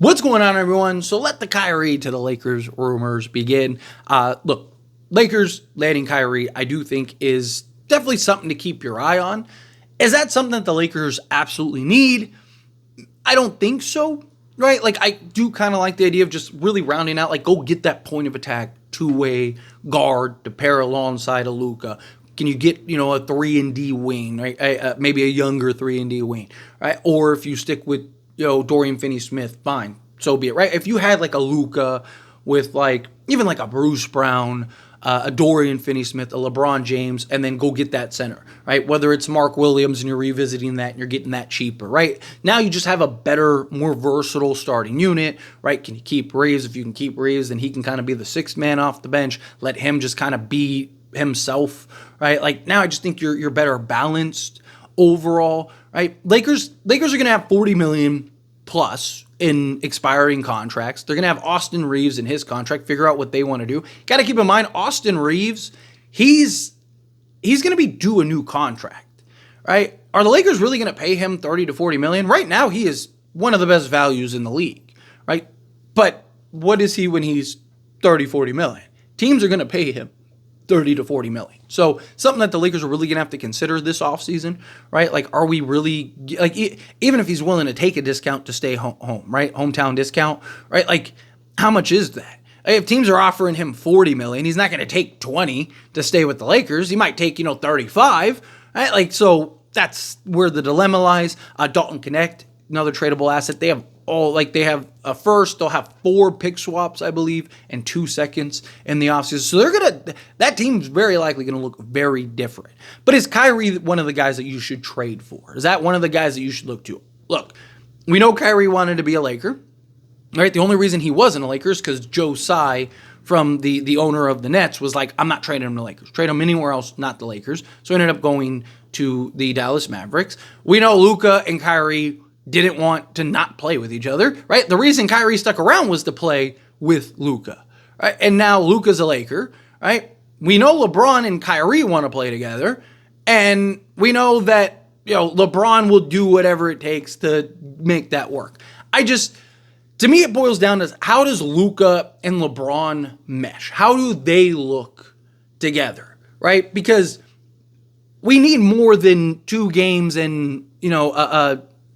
What's going on, everyone? So let the Kyrie to the Lakers rumors begin. Look, Lakers landing Kyrie, I do think is definitely something to keep your eye on. Is that something that the Lakers absolutely need? I don't think so, right? Like, I do kind of like the idea of just really rounding out, like, go get that point of attack, two-way guard to pair alongside a Luka. Can you get, a 3-and-D wing, right? Maybe a younger 3-and-D wing, right? Or if you stick with, Dorian Finney-Smith, fine, so be it, right? If you had like a Luka with like, even like a Bruce Brown, a Dorian Finney-Smith, a LeBron James, and then go get that center, right? Whether it's Mark Williams and you're revisiting that and you're getting that cheaper, right? Now you just have a better, more versatile starting unit, right? Can you keep Reeves? If you can keep Reeves, then he can kind of be the sixth man off the bench. Let him just kind of be himself, right? Like, now I just think you're better balanced overall, right? Lakers are going to have $40 million plus in expiring contracts. They're going to have Austin Reeves in his contract, figure out what they want to do. Got to keep in mind, Austin Reeves, he's going to be due a new contract, right? Are the Lakers really going to pay him 30 to 40 million? Right now, he is one of the best values in the league, right? But what is he when he's 30, 40 million? Teams are going to pay him 30 to 40 million. So something that the Lakers are really going to have to consider this offseason, right? Like, are we really, like, even if he's willing to take a discount to stay home, right? Hometown discount, right? Like, how much is that? If teams are offering him 40 million, he's not going to take 20 to stay with the Lakers. He might take, 35, right? Like, so that's where the dilemma lies. Dalton Connect, another tradable asset. They have a first, they'll have 4 pick swaps, I believe, and 2 seconds in the offseason. So that team's very likely going to look very different. But is Kyrie one of the guys that you should trade for? Is that one of the guys that you should look to? Look, we know Kyrie wanted to be a Laker, right? The only reason he wasn't a Laker is because Joe Tsai, from the owner of the Nets, was like, I'm not trading him to the Lakers. Trade him anywhere else, not the Lakers. So he ended up going to the Dallas Mavericks. We know Luka and Kyrie didn't want to not play with each other, right? The reason Kyrie stuck around was to play with Luka, right? And now Luka's a Laker, right? We know LeBron and Kyrie want to play together, and we know that, LeBron will do whatever it takes to make that work. To me, it boils down to, how does Luka and LeBron mesh? How do they look together, right? Because we need more than 2 games and,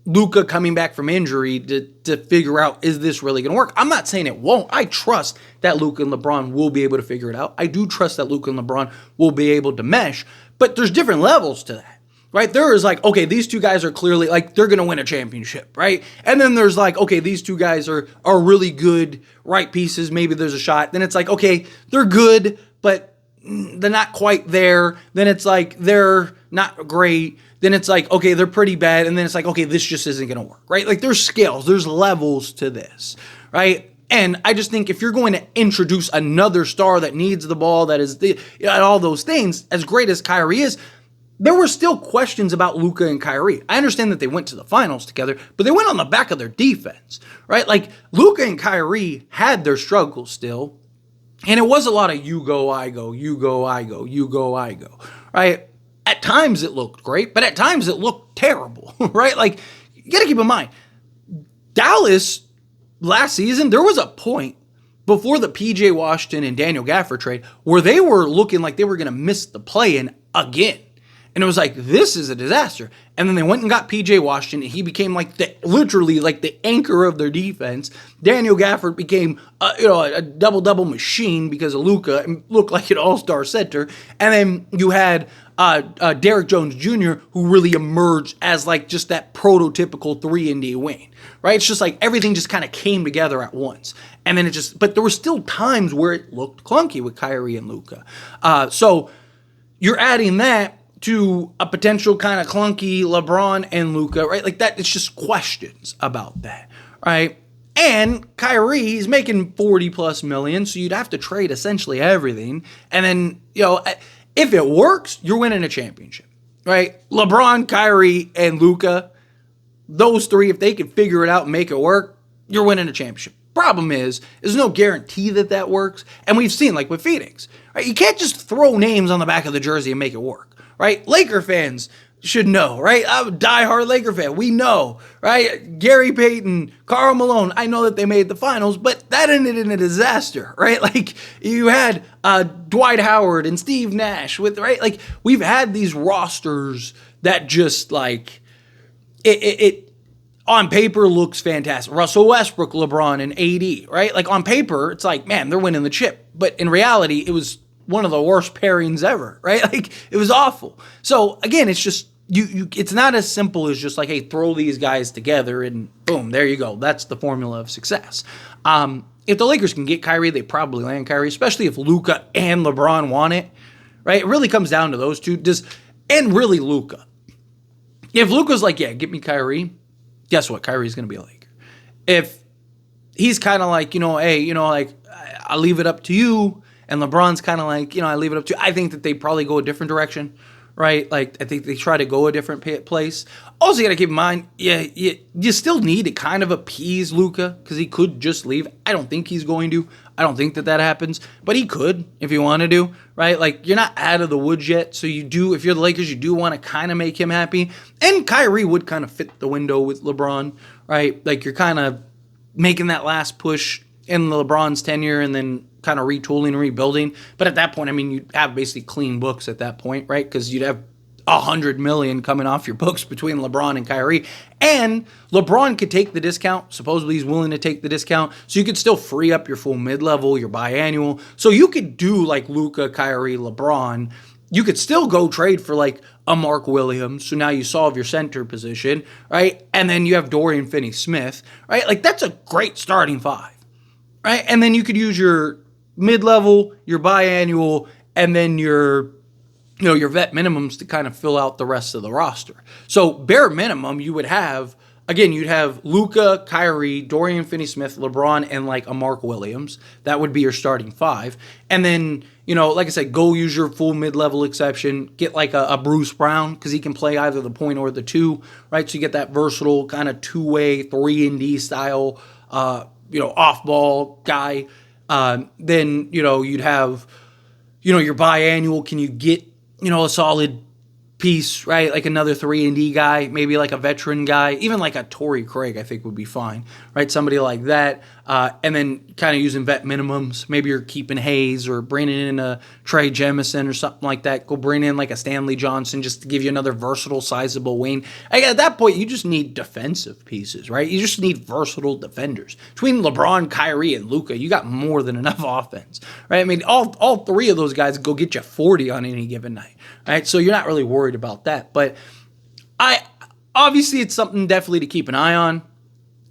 Luka coming back from injury to figure out, is this really going to work? I'm not saying it won't. I trust that Luka and LeBron will be able to figure it out. I do trust that Luka and LeBron will be able to mesh, but there's different levels to that, right? There is like, okay, these 2 guys are clearly like, they're going to win a championship, right? And then there's like, okay, these 2 guys are really good, right pieces. Maybe there's a shot. Then it's like, okay, they're good, but they're not quite there. Then it's like, they're not great. Then it's like, okay, they're pretty bad. And then it's like, okay, this just isn't going to work, right? Like, there's scales, there's levels to this, right? And I just think if you're going to introduce another star that needs the ball, that is all those things, as great as Kyrie is, there were still questions about Luka and Kyrie. I understand that they went to the finals together, but they went on the back of their defense, right? Like, Luka and Kyrie had their struggles still. And it was a lot of you go, I go, you go, I go, you go, I go, right? At times it looked great, but at times it looked terrible, right? Like, you got to keep in mind, Dallas last season, there was a point before the PJ Washington and Daniel Gafford trade where they were looking like they were going to miss the play-in again. And it was like, this is a disaster. And then they went and got PJ Washington, and he became like literally the anchor of their defense. Daniel Gafford became a double-double machine because of Luka and looked like an all-star center. And then you had Derrick Jones Jr., who really emerged as like just that prototypical 3-and-D wing, right? It's just like everything just kind of came together at once. And then but there were still times where it looked clunky with Kyrie and Luka. So you're adding that to a potential kind of clunky LeBron and Luka, right? Like that, it's just questions about that, right? And Kyrie, he's making 40 plus million, so you'd have to trade essentially everything. And then, if it works, you're winning a championship, right? LeBron, Kyrie, and Luka, those 3, if they can figure it out and make it work, you're winning a championship. Problem is, there's no guarantee that works. And we've seen, like with Phoenix, right? You can't just throw names on the back of the jersey and make it work, right? Laker fans should know, right? I'm a diehard Laker fan. We know, right? Gary Payton, Karl Malone. I know that they made the finals, but that ended in a disaster, right? Like you had Dwight Howard and Steve Nash with, right? Like we've had these rosters that just like it on paper looks fantastic. Russell Westbrook, LeBron, and AD, right? Like on paper, it's like, man, they're winning the chip. But in reality, it was one of the worst pairings ever, right? Like it was awful. So again, it's just it's not as simple as just like, hey, throw these guys together and boom, there you go. That's the formula of success. If the Lakers can get Kyrie, they probably land Kyrie, especially if Luka and LeBron want it, right? It really comes down to those two. And really Luka. If Luka's like, yeah, get me Kyrie, guess what? Kyrie's going to be a Laker. If he's kind of like, hey, like I'll leave it up to you, and LeBron's kind of like, I leave it up to you, I think that they probably go a different direction, right? Like, I think they try to go a different place. Also, you got to keep in mind, you still need to kind of appease Luka because he could just leave. I don't think he's going to. I don't think that happens, but he could if he wanted to, right? Like, you're not out of the woods yet, so you do, if you're the Lakers, you do want to kind of make him happy. And Kyrie would kind of fit the window with LeBron, right? Like, you're kind of making that last push in LeBron's tenure and then kind of retooling and rebuilding. But at that point, I mean, you'd have basically clean books at that point, right? Because you'd have $100 million coming off your books between LeBron and Kyrie. And LeBron could take the discount. Supposedly he's willing to take the discount. So you could still free up your full mid-level, your biannual. So you could do like Luka, Kyrie, LeBron. You could still go trade for like a Mark Williams. So now you solve your center position, right? And then you have Dorian Finney-Smith, right? Like that's a great starting five, right? And then you could use your mid-level, your biannual, and then your vet minimums to kind of fill out the rest of the roster. So bare minimum, you'd have Luka, Kyrie, Dorian Finney-Smith, LeBron, and like a Mark Williams. That would be your starting five. And then, like I said, go use your full mid-level exception. Get like a Bruce Brown because he can play either the point or the two, right? So you get that versatile kind of two-way, 3-and-D style, off-ball guy. Then, you'd have, your biannual. Can you get, a solid piece, right? Like another 3-and-D guy, maybe like a veteran guy, even like a Torrey Craig, I think would be fine, right? Somebody like that. And then kind of using vet minimums. Maybe you're keeping Hayes or bringing in a Trey Jemison or something like that. Go bring in like a Stanley Johnson just to give you another versatile, sizable wing. At that point, you just need defensive pieces, right? You just need versatile defenders. Between LeBron, Kyrie, and Luka, you got more than enough offense, right? I mean, all three of those guys go get you 40 on any given night, right? So you're not really worried about that. But obviously it's something definitely to keep an eye on.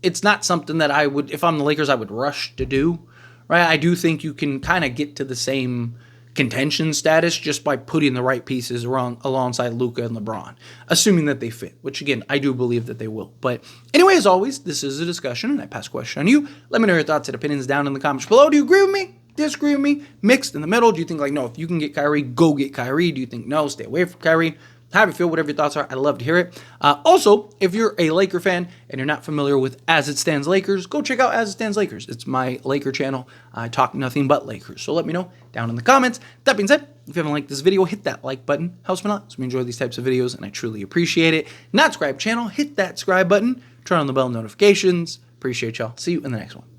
It's not something that I would, if I'm the Lakers, I would rush to do, right? I do think you can kind of get to the same contention status just by putting the right pieces alongside Luka and LeBron, assuming that they fit, which again, I do believe that they will. But anyway, as always, this is a discussion and I pass a question on you. Let me know your thoughts and opinions down in the comments below. Do you agree with me? Disagree with me? Mixed in the middle? Do you think like, no, if you can get Kyrie, go get Kyrie? Do you think no, stay away from Kyrie? How do you feel? Whatever your thoughts are, I'd love to hear it. Also, if you're a Laker fan and you're not familiar with As It Stands Lakers, go check out As It Stands Lakers. It's my Laker channel. I talk nothing but Lakers. So let me know down in the comments. That being said, if you haven't liked this video, hit that like button. Helps me a lot. So we enjoy these types of videos and I truly appreciate it. Not subscribe channel, hit that subscribe button. Turn on the bell notifications. Appreciate y'all. See you in the next one.